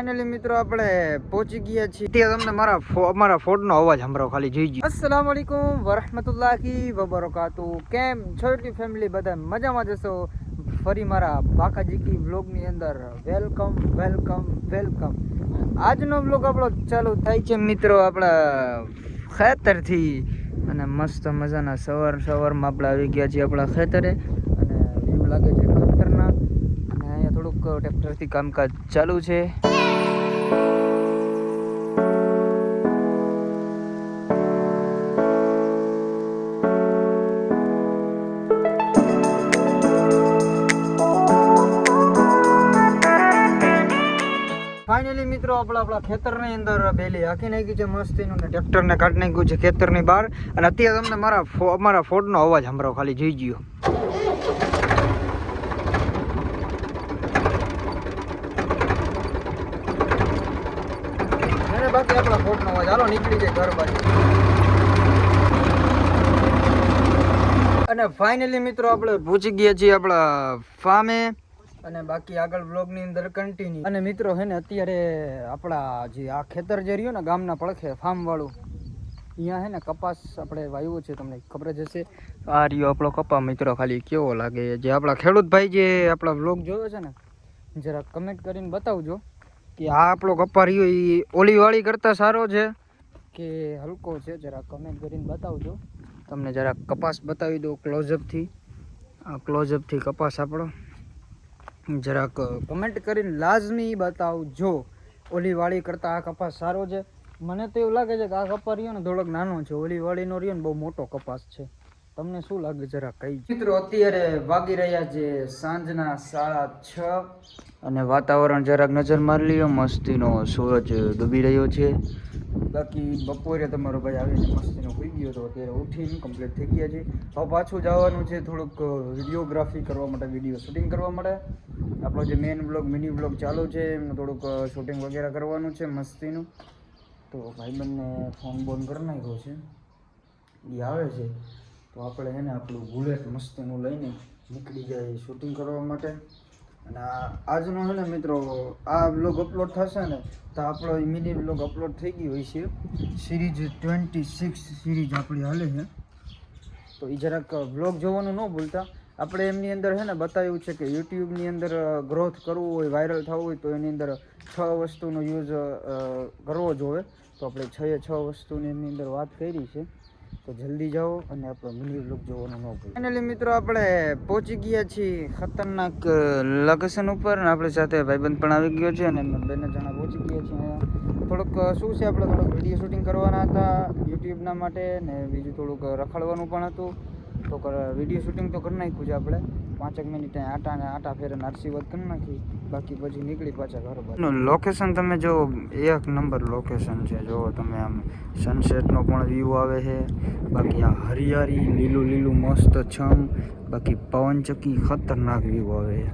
Finally મિત્રો આપણે પહોંચી ગયા છીએ. ત્યાં તમને અમારા ફોનનો અવાજ સંભળાવો, ખાલી જોઈ ગયો. અસ્સલામુ અલૈકુમ વરહમતુલ્લાહી વબરકાતુહુ. કેમ છો ફેમિલી? બધા મજામાં જશો. ફરી મારા બાકાજીકી વ્લોગની અંદર વેલકમ. આજનો વ્લોગ આપણો ચાલુ થાય છે મિત્રો આપણા ખેતરથી. અને મસ્ત મજાના સવારમાં આપણે આવી ગયા છીએ આપણા ખેતરે. અને વ્યૂ લાગે છે ખતરનાક. અને અહીંયા થોડુંક ટ્રેક્ટરથી કામકાજ ચાલુ છે. ફાઇનલી મિત્રો આપણા ખેતરની અંદર બેલી હાંકી નાખી છે મસ્તીનું, ને ટ્રેક્ટરને કાઢી નાખ્યું છે ખેતરની બહાર. અને અત્યારે તમને અમારા ફોનનો અવાજ સંભળાવો, ખાલી જોઈ ગયો. અને બાકી આપણા ફોનનો અવાજ હાલો નીકળી જાય ઘર બાજુ. અને ફાઇનલી મિત્રો આપણે પહોંચી ગયા છીએ આપણા ફાર્મે. અને બાકી આગળ વ્લોગની અંદર કન્ટિન્યુ. અને મિત્રો હે ને અત્યારે આપણા જે આ ખેતર જે રહ્યું ને ગામના પડખે ફાર્મ વાળું, અહીંયા હે ને કપાસ આપણે વાવ્યો છે, તમને ખબર જ હશે. આ રહ્યો આપણો કપા મિત્રો, ખાલી કેવો લાગે. જે આપણા ખેડૂત ભાઈ જે આપણા વ્લોગ જોયો છે ને, જરા કમેન્ટ કરીને બતાવજો કે આ આપણો કપા રહ્યો એ ઓલી વાળી કરતાં સારો છે કે હલકો છે. જરા કમેન્ટ કરીને બતાવજો. તમને જરા કપાસ બતાવી દો ક્લોઝઅપથી. આ ક્લોઝઅપથી કપાસ આપણો જરાક કમેન્ટ કરીને લાજમી બતાવજો. ઓલી વાળી કરતાં આ કપાસ સારો છે. મને તો એવું લાગે છે કે આ કપાસ રહ્યો ને થોડોક નાનો છે, ઓલી વાળીનો રહ્યો ને બહુ મોટો કપાસ છે. તમને શું લાગે જરા કહી. મિત્રો અત્યારે વાગી રહ્યા છે સાંજના 6:30. અને વાતાવરણ જરાક નજર મારી લ્યો, મસ્તીનો સૂરજ ડૂબી રહ્યો છે. બાકી બપોરે તમારો ભાઈ આવીને મસ્તીનો હોઈ ગયો હતો, અત્યારે ઉઠીને કમ્પ્લીટ થઈ ગયા છે. હવે પાછું જવાનું છે થોડુંક વિડીયોગ્રાફી કરવા માટે, વિડીયો શૂટિંગ કરવા માટે. આપણો જે મેઇન બ્લોગ મિની બ્લોગ ચાલુ છે એમનું થોડુંક શૂટિંગ વગેરે કરવાનું છે મસ્તીનું. તો ભાઈબંધને ફોન બોન કરી નાખ્યો છે, એ આવે છે તો આપણે એને આપણું બુલેટ મસ્તીનું લઈને નીકળી જાય શૂટિંગ કરવા માટે. અને આજનો છે ને મિત્રો આ બ્લોગ અપલોડ થશે ને તો આપણો મિની બ્લોગ અપલોડ થઈ ગયો હોય છે. સિરીઝ 26 સિરીઝ આપણી હાલે છે, તો એ જરાક બ્લોગ જોવાનું ન ભૂલતા. આપણે એમની અંદર છે ને બતાવ્યું છે કે યુટ્યુબની અંદર ગ્રોથ કરવું હોય, વાયરલ થવું હોય તો એની અંદર 6 વસ્તુનો યુઝ કરવો જોઈએ. તો આપણે 6 વસ્તુની એમની અંદર વાત કરી છે. તો જલ્દી જાઓ અને આપણો મિની બ્લોગ જોવાનું ન ભૂલો. ફાઇનલી મિત્રો આપણે પહોંચી ગયા છીએ ખતરનાક લોકેશન ઉપર. અને આપણી સાથે ભાઈબંધ પણ આવી ગયો છે અને બંને જણા પહોંચી ગયા છીએ. થોડુંક શું છે, આપણે થોડુંક વિડીયો શૂટિંગ કરવાના હતા યુટ્યુબના માટે, ને બીજું થોડુંક રખડવાનું પણ હતું. તો વિડીયો શૂટિંગ તો કરી નાખ્યું છે આપણે. 5 મિનિટ આટા ફેરને આશીર્વાદ કરી નાખી, બાકી પછી નીકળી પાછા ઘર બાજુ. લોકેશન તમે જો એક નંબર લોકેશન છે. જો તમે આમ સનસેટનો પણ વ્યૂ આવે છે. બાકી આ હરિયાળી લીલું મસ્ત છમ. બાકી પવનચક્કી ખતરનાક વ્યૂ આવે છે.